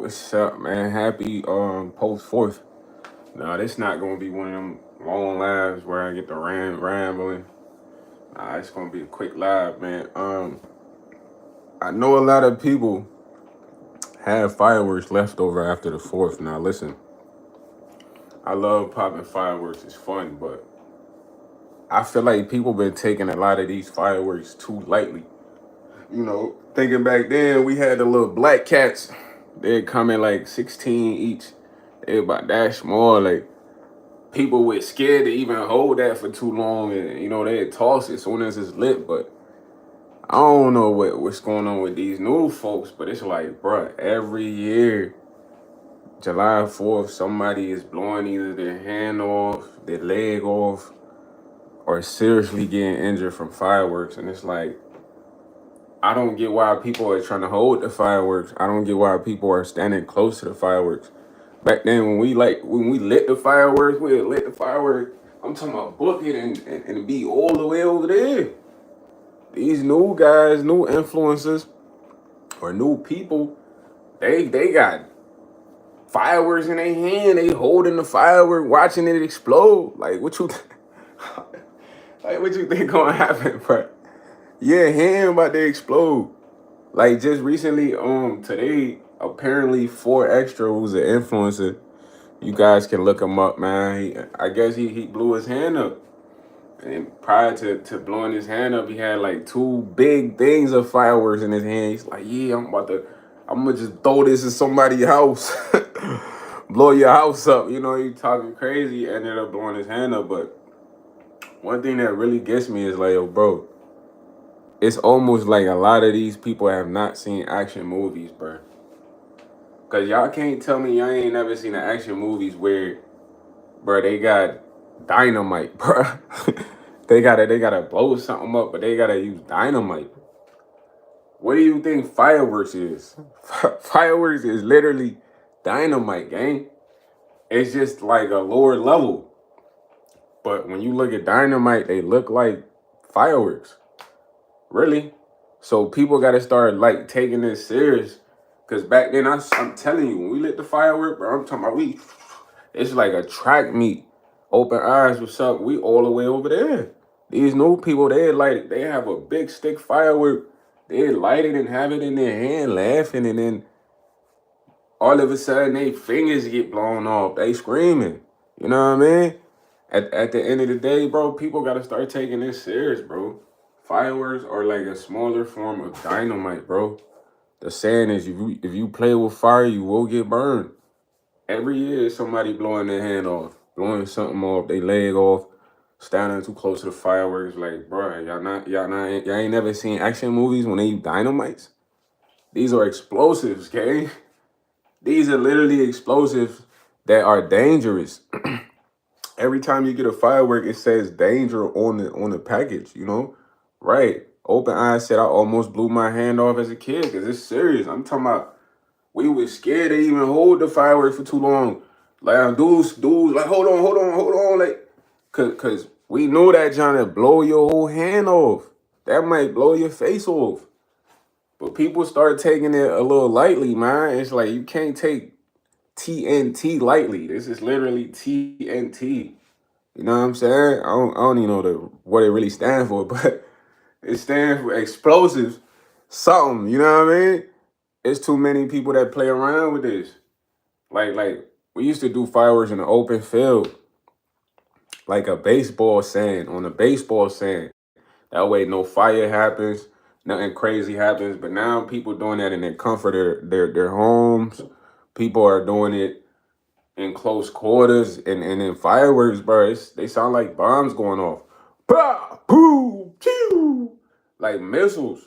What's up, man? Happy post fourth. Nah, this not gonna be one of them long lives where I get the rambling. Nah, it's gonna be a quick live, man. I know a lot of people have fireworks left over after the fourth. Now listen, I love popping fireworks. It's fun, but I feel like people been taking a lot of these fireworks too lightly. Thinking back then, we had the little black cats. They'd come in like 16 each. They about that small. Like, people were scared to even hold that for too long, and they'd toss it as soon as it's lit. But I don't know what's going on with these new folks, but it's like, bruh, every year, July 4th, somebody is blowing either their hand off, their leg off, or seriously getting injured from fireworks. And it's like, I don't get why people are trying to hold the fireworks. I don't get why people are standing close to the fireworks. Back then, when we lit the fireworks, we lit the fireworks. I'm talking about book it and be all the way over there. These new guys, new influencers, or new people, they got fireworks in their hand. They holding the firework, watching it explode. Like, what you think gonna happen, bro? Yeah, hand about to explode. Like, just recently, today, apparently 4Extra, who's an influencer, you guys can look him up, man. I guess he blew his hand up. And prior to blowing his hand up, he had like two big things of fireworks in his hand. He's like, yeah, I'm gonna just throw this in somebody's house. Blow your house up. He talking crazy, ended up blowing his hand up. But one thing that really gets me is like, yo, bro, it's almost like a lot of these people have not seen action movies, bro. Cause y'all can't tell me y'all ain't never seen the action movies where, bro, they got dynamite, bro. they gotta blow something up, but they gotta use dynamite. What do you think fireworks is? Fireworks is literally dynamite, gang. It's just like a lower level. But when you look at dynamite, they look like fireworks. Really? So people gotta start like taking this serious. Cause back then, I'm telling you, when we lit the firework, bro, I'm talking about it's like a track meet. Open eyes, what's up? We all the way over there. These new people, they have a big stick firework. They light it and have it in their hand, laughing, and then all of a sudden, their fingers get blown off. They screaming. You know what I mean? At the end of the day, bro, people gotta start taking this serious, bro. Fireworks are like a smaller form of dynamite, bro. The saying is, if you play with fire, you will get burned. Every year, somebody blowing their hand off, blowing something off, they leg off, standing too close to the fireworks. Like, bro, y'all ain't never seen action movies when they use dynamites. These are explosives, okay? These are literally explosives that are dangerous. Every time you get a firework, it says danger on the package. Right? Open eyes said I almost blew my hand off as a kid because it's serious. I'm talking about we were scared to even hold the fireworks for too long. Like, dudes, like, hold on, like, cause we know that John to blow your whole hand off. That might blow your face off. But people start taking it a little lightly, man. It's like you can't take TNT lightly. This is literally TNT. You know what I'm saying? I don't even know what it really stands for, but it stands for explosives. Something, you know what I mean? It's too many people that play around with this. Like we used to do fireworks in an open field, like a baseball sand, on a baseball sand. That way no fire happens, nothing crazy happens. But now people doing that in their comfort of their homes. People are doing it in close quarters and in fireworks, bro. They sound like bombs going off. Bah, poo, pew, like missiles.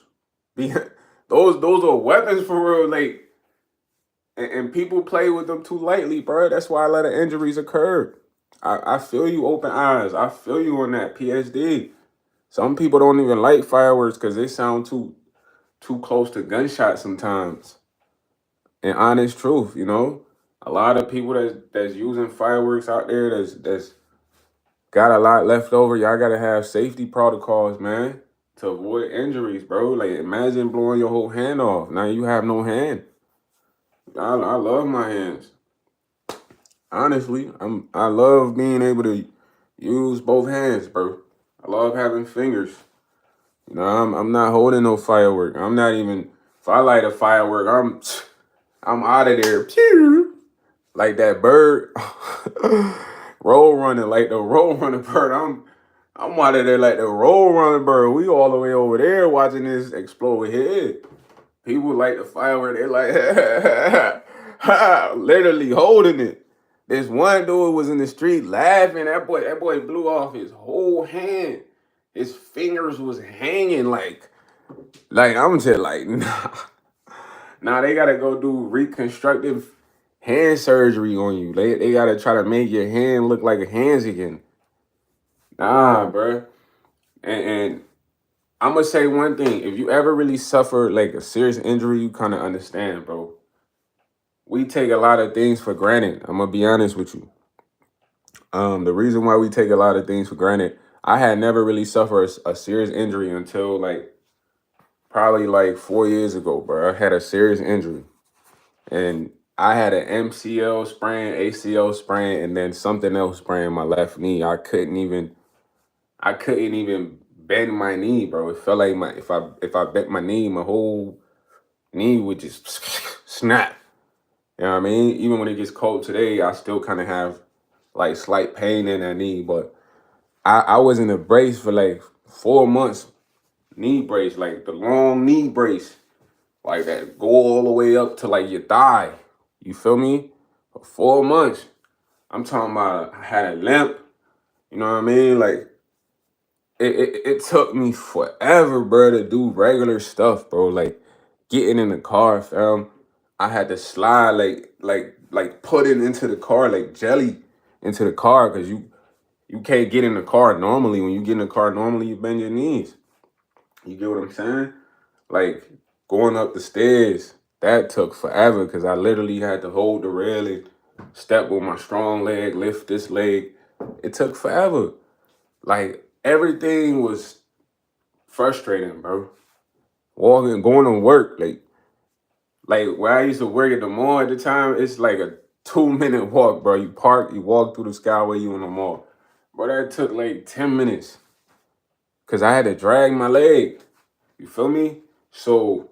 Those are weapons for real. Like, and people play with them too lightly, bro. That's why a lot of injuries occur. I feel you, open eyes. I feel you on that PSD. Some people don't even like fireworks because they sound too close to gunshots sometimes. And honest truth, a lot of people that's using fireworks out there that's got a lot left over. Y'all gotta have safety protocols, man, to avoid injuries, bro. Like, imagine blowing your whole hand off. Now you have no hand. I love my hands. Honestly, I love being able to use both hands, bro. I love having fingers. You know, I'm not holding no firework. I'm not even. If I light a firework, I'm out of there. Pew! Like that bird, roll running, like the roll running bird. I'm out of there like the roll running bird. We all the way over there watching this explode here. People like the firework. They like literally holding it. This one dude was in the street laughing. That boy blew off his whole hand. His fingers was hanging like I'm just like nah. Nah, they gotta go do reconstructive hand surgery on you. They gotta try to make your hand look like a hands again. Nah, bruh. And I'm gonna say one thing. If you ever really suffer like a serious injury, you kind of understand, bro. We take a lot of things for granted. I'm gonna be honest with you. The reason why we take a lot of things for granted, I had never really suffered a serious injury until like probably like 4 years ago, bro. I had a serious injury, and I had an MCL sprain, ACL sprain, and then something else sprain my left knee. I couldn't even bend my knee, bro. It felt like my if I bent my knee, my whole knee would just snap. You know what I mean? Even when it gets cold today, I still kind of have like slight pain in that knee. But I was in a brace for like 4 months, knee brace, like the long knee brace, like that go all the way up to like your thigh. You feel me? For 4 months. I'm talking about I had a limp. You know what I mean? Like it took me forever, bro, to do regular stuff, bro. Like getting in the car, fam. I had to slide like putting into the car like jelly into the car because you can't get in the car normally. When you get in the car normally, you bend your knees. You get what I'm saying? Like going up the stairs, that took forever because I literally had to hold the railing, step with my strong leg, lift this leg. It took forever. Like everything was frustrating, bro. Walking, going to work, like where I used to work at the mall at the time, it's like a 2 minute walk, bro. You park, you walk through the Skyway, you in the mall. Bro, that took like 10 minutes. Cause I had to drag my leg. You feel me? So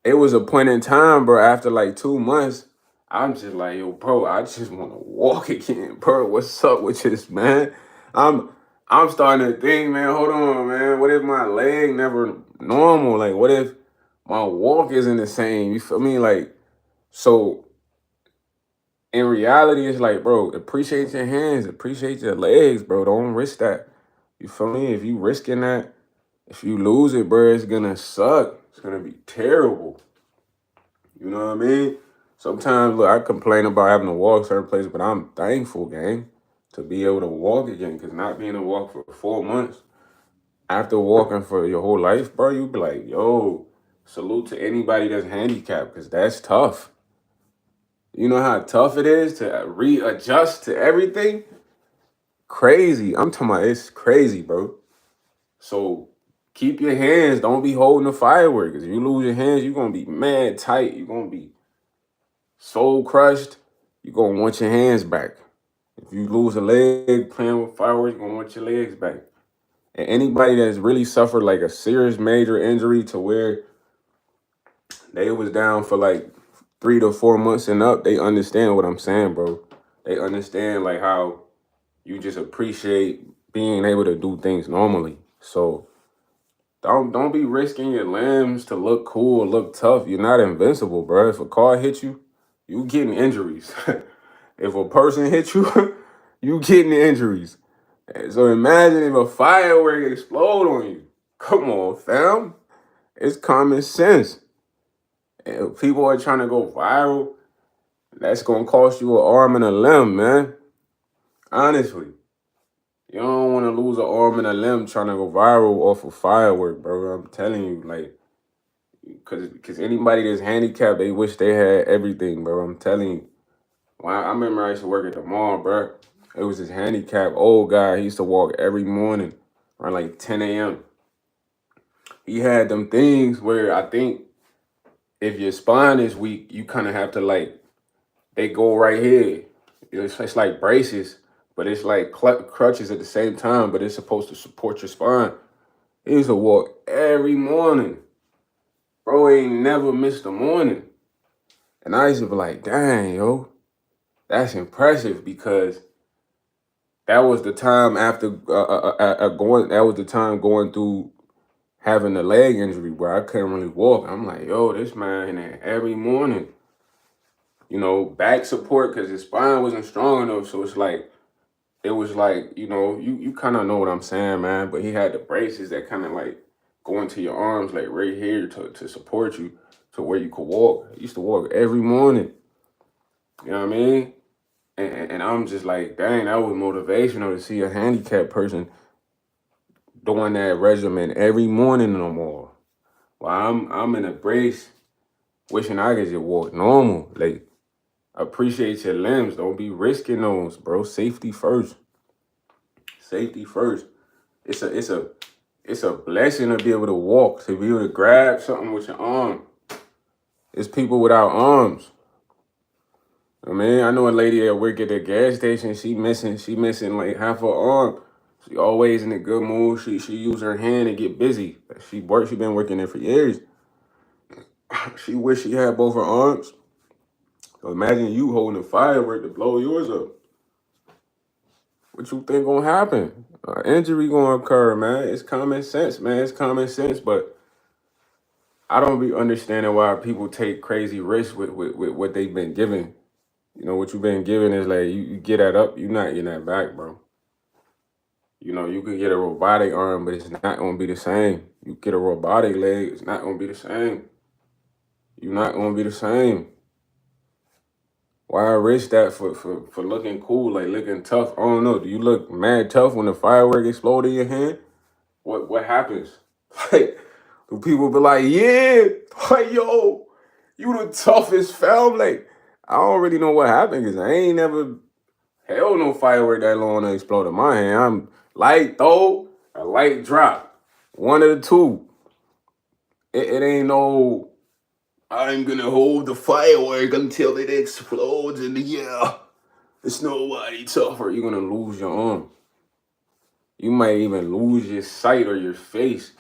it was a point in time, bro, after like 2 months, I'm just like, yo, bro, I just want to walk again, bro. What's up with this, man? I'm I'm starting to think, man, hold on, man. What if my leg never normal? Like, what if my walk isn't the same? You feel me? Like, so in reality, it's like, bro, appreciate your hands, appreciate your legs, bro. Don't risk that. You feel me? If you risking that, if you lose it, bro, it's gonna suck. It's gonna be terrible. You know what I mean? Sometimes, look, I complain about having to walk certain places, but I'm thankful, gang, to be able to walk again. Because not being able to walk for 4 months, after walking for your whole life, bro, you be like, yo, salute to anybody that's handicapped, because that's tough. You know how tough it is to readjust to everything? Crazy. I'm talking about it's crazy, bro. So keep your hands. Don't be holding the firework. Because if you lose your hands, you're going to be mad tight. You're going to be soul crushed. You're going to want your hands back. If you lose a leg playing with fireworks, you're going to want your legs back. And anybody that's really suffered like a serious major injury to where they was down for like 3 to 4 months and up, they understand what I'm saying, bro. They understand like how you just appreciate being able to do things normally. So don't be risking your limbs to look cool, look tough. You're not invincible, bro. If a car hits you, you getting injuries. If a person hits you, you getting injuries. So imagine if a firework explode on you. Come on, fam. It's common sense. If people are trying to go viral, that's gonna cost you an arm and a limb, man. Honestly. You don't want to lose an arm and a limb trying to go viral off of firework, bro. I'm telling you, like, cause anybody that's handicapped, they wish they had everything, bro. I'm telling you. When I remember I used to work at the mall, bro. It was this handicapped old guy. He used to walk every morning around like 10 a.m. He had them things where I think if your spine is weak, you kind of have to like, they go right here. It's like braces, but it's like crutches at the same time, but it's supposed to support your spine. He used to walk every morning. Bro ain't never missed a morning. And I used to be like, dang, yo, that's impressive, because that was the time after that was the time going through having a leg injury where I couldn't really walk. I'm like, yo, this man every morning, back support, because his spine wasn't strong enough. So it was like, you kind of know what I'm saying, man. But he had the braces that kind of like go into your arms, like right here to support you to where you could walk. I used to walk every morning. You know what I mean? And I'm just like, dang, that was motivational to see a handicapped person doing that regimen every morning no more. While I'm in a brace, wishing I could just walk normal. Like, appreciate your limbs. Don't be risking those, bro. Safety first. Safety first. It's a blessing to be able to walk, to be able to grab something with your arm. It's people without arms. I mean, I know a lady at work at the gas station. She missing like half her arm. She always in a good mood. She use her hand and get busy. She been working there for years. She wish she had both her arms. So imagine you holding a firework to blow yours up. What you think gonna happen? Injury gonna occur, man. It's common sense, man. It's common sense, but I don't be understanding why people take crazy risks with what they've been given. What you've been given is like, you get that up, you're not getting that back, bro. You could get a robotic arm, but it's not gonna be the same. You get a robotic leg, it's not gonna be the same. You're not gonna be the same. Why risk that for looking cool, like looking tough? I don't know. Do you look mad tough when the firework explode in your hand? What happens? Like, do people be like, yeah, like, yo, you the toughest fam? Like, I don't really know what happened, because I ain't never held no firework that long to explode in my hand. I'm light throw, a light drop. One of the two. It ain't no, I'm gonna hold the firework until it explodes in the air. It's nobody tougher. You're gonna lose your arm. You might even lose your sight or your face,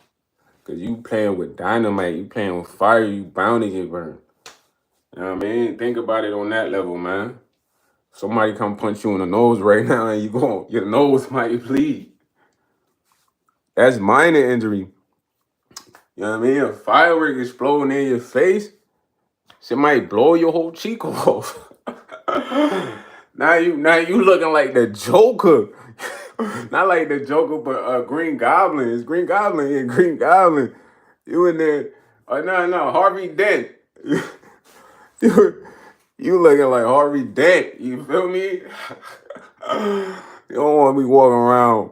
because you playing with dynamite, you playing with fire, you bound to get burned. You know what I mean? Think about it on that level, man. Somebody come punch you in the nose right now and your nose might bleed. That's minor injury. You know what I mean? A firework exploding in your face, shit might blow your whole cheek off. Now you looking like the Joker. Not like the Joker, but Green Goblin. It's Green Goblin. Yeah, Green Goblin. You in there? No, Harvey Dent. You looking like Harvey Dent. You feel me? You don't want me walking around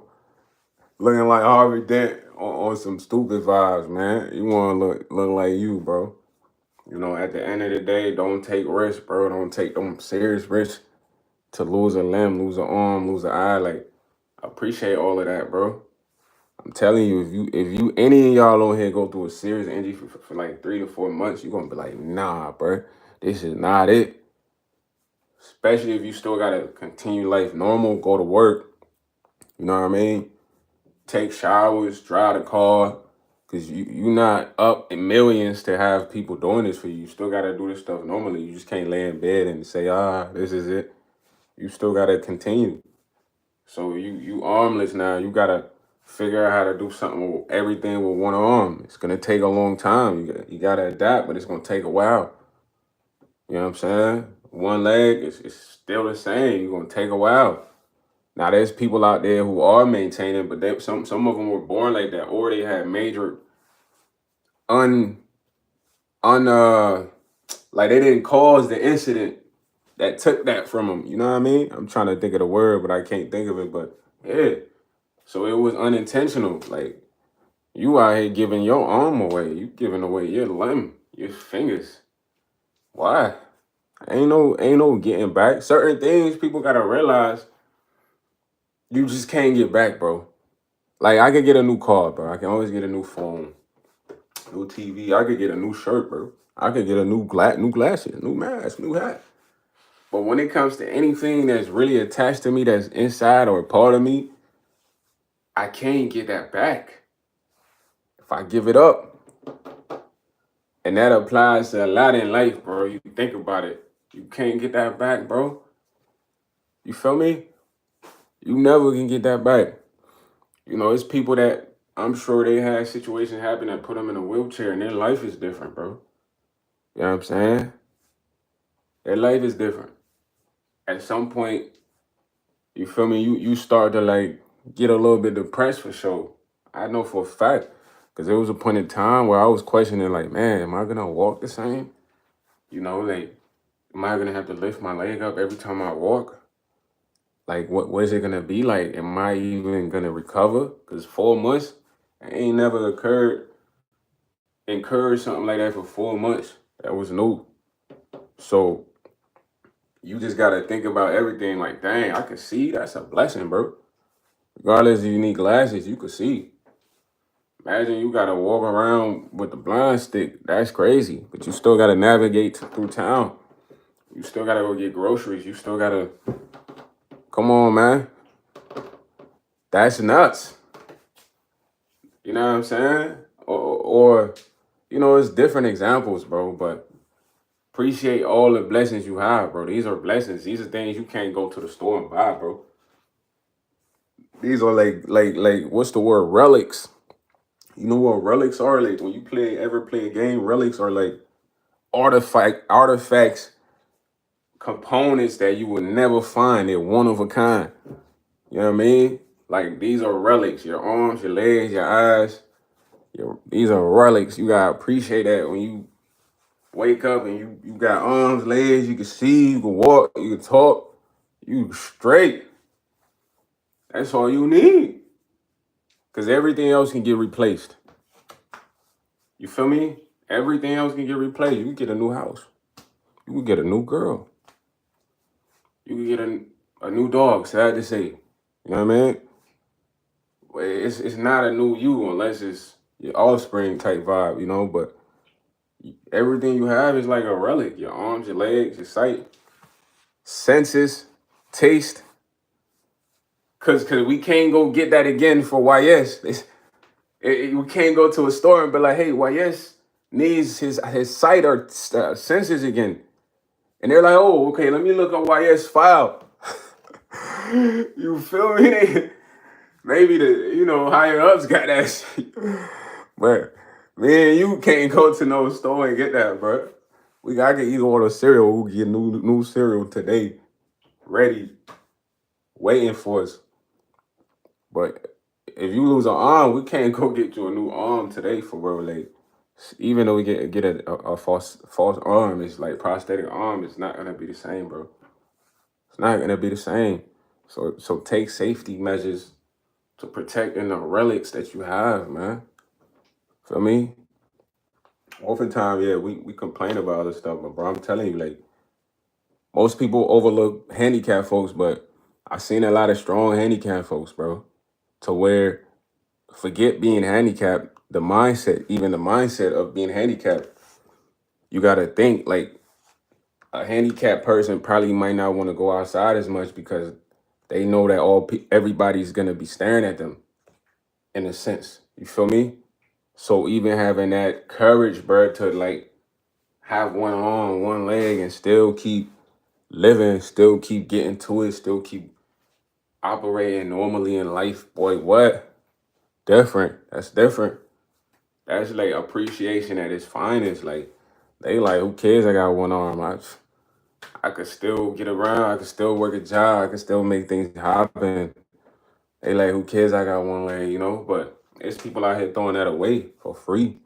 looking like Harvey Dent on some stupid vibes, man. You want to look like you, bro. At the end of the day, don't take risks, bro. Don't take them serious risks to lose a limb, lose an arm, lose an eye. Like, I appreciate all of that, bro. I'm telling you, if you any of y'all on here go through a serious injury for like 3 to 4 months, you're gonna be like, nah, bro, this is not it. Especially if you still gotta continue life normal, go to work. You know what I mean? Take showers, drive the car, because you're not up in millions to have people doing this for you. You still gotta do this stuff normally. You just can't lay in bed and say, this is it. You still gotta continue. So you armless now. You gotta figure out how to do something with everything with one arm. It's gonna take a long time. You gotta adapt, but it's gonna take a while. You know what I'm saying? One leg is still the same. You're gonna take a while. Now there's people out there who are maintaining, but some of them were born like that, or they had major like they didn't cause the incident that took that from them. You know what I mean? I'm trying to think of the word, but I can't think of it. But yeah, so it was unintentional. Like, you out here giving your arm away, you giving away your limb, your fingers. Why? Ain't no getting back. Certain things people gotta realize, you just can't get back, bro. Like, I could get a new car, bro. I can always get a new phone, new TV. I could get a new shirt, bro. I could get a new glasses, new mask, new hat. But when it comes to anything that's really attached to me, that's inside or a part of me, I can't get that back. If I give it up, and that applies to a lot in life, bro. You think about it. You can't get that back, bro. You feel me? You never can get that back. You know, it's people that I'm sure they had situations happen that put them in a wheelchair and their life is different, bro. You know what I'm saying? Their life is different. At some point, you feel me? You start to like get a little bit depressed for sure. I know for a fact. Because there was a point in time where I was questioning, like, man, am I going to walk the same? You know, like, am I going to have to lift my leg up every time I walk? Like, what is it going to be like? Am I even going to recover? Because 4 months, I ain't never encouraged something like that for 4 months. That was new. So you just got to think about everything like, dang, I can see. That's a blessing, bro. Regardless if you need glasses, you can see. Imagine you got to walk around with the blind stick. That's crazy. But you still got to navigate through town. You still got to go get groceries. You still got to... Come on, man. That's nuts. You know what I'm saying? Or you know, it's different examples, bro. But appreciate all the blessings you have, bro. These are blessings. These are things you can't go to the store and buy, bro. These are like what's the word? Relics. You know what relics are? Like when you ever play a game, relics are like artifacts, components that you will never find. They're one of a kind. You know what I mean? Like these are relics. Your arms, your legs, your eyes. These are relics. You gotta appreciate that when you wake up and you got arms, legs, you can see, you can walk, you can talk, you straight. That's all you need. Cause everything else can get replaced. You feel me? Everything else can get replaced. You can get a new house. You can get a new girl. You can get a new dog, sad to say. You know what I mean? It's not a new you unless it's your offspring type vibe, you know, but everything you have is like a relic. Your arms, your legs, your sight, senses, taste. Cause we can't go get that again for YS. We can't go to a store and be like, hey, YS needs his sight or senses again. And they're like, oh, okay, let me look up YS file. You feel me? Maybe the higher ups got that shit. But man, you can't go to no store and get that, bro. I can either order cereal, we'll get new cereal today, ready, waiting for us. But if you lose an arm, we can't go get you a new arm today for real. Like, even though we get a false arm, it's like prosthetic arm, it's not gonna be the same, bro. It's not gonna be the same. So take safety measures to protecting the relics that you have, man. Feel me? Oftentimes, yeah, we complain about other stuff, but bro, I'm telling you, like, most people overlook handicapped folks, but I've seen a lot of strong handicapped folks, bro, to where forget being handicapped, even the mindset of being handicapped, you got to think like a handicapped person probably might not want to go outside as much because they know that everybody's going to be staring at them in a sense. You feel me? So even having that courage, bro, to like have one arm, one leg and still keep living, still keep getting to it, still keep operating normally in life, boy, what? Different. That's different. That's like appreciation at its finest. Like, they like, who cares I got one arm? I could still get around. I could still work a job. I could still make things happen. They like, who cares I got one leg, you know? But there's people out here throwing that away for free.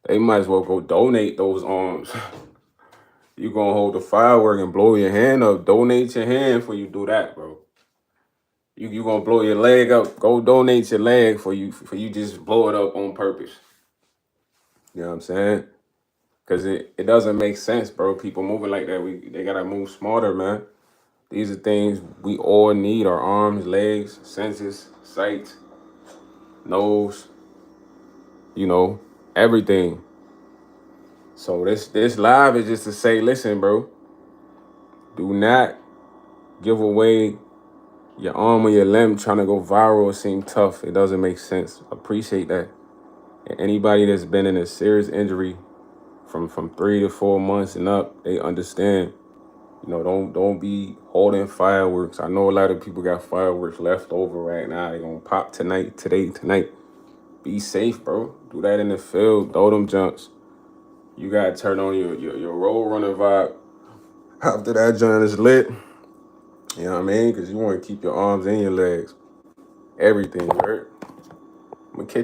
They might as well go donate those arms. You gonna hold the firework and blow your hand up. Donate your hand before you do that, bro. You gonna blow your leg up. Go donate your leg for you just blow it up on purpose. You know what I'm saying? Because it doesn't make sense, bro. People moving like that, they gotta move smarter, man. These are things we all need: our arms, legs, senses, sight, nose, everything. So this live is just to say, listen, bro, do not give away your arm or your limb trying to go viral or seem tough. It doesn't make sense. Appreciate that. And anybody that's been in a serious injury from 3 to 4 months and up, they understand. You know, don't be holding fireworks. I know a lot of people got fireworks left over right now. They gonna pop tonight. Be safe, bro. Do that in the field. Throw them jumps. You gotta turn on your road runner vibe. After that joint is lit, you know what I mean? Because you want to keep your arms and your legs. Everything, right? I'm gonna catch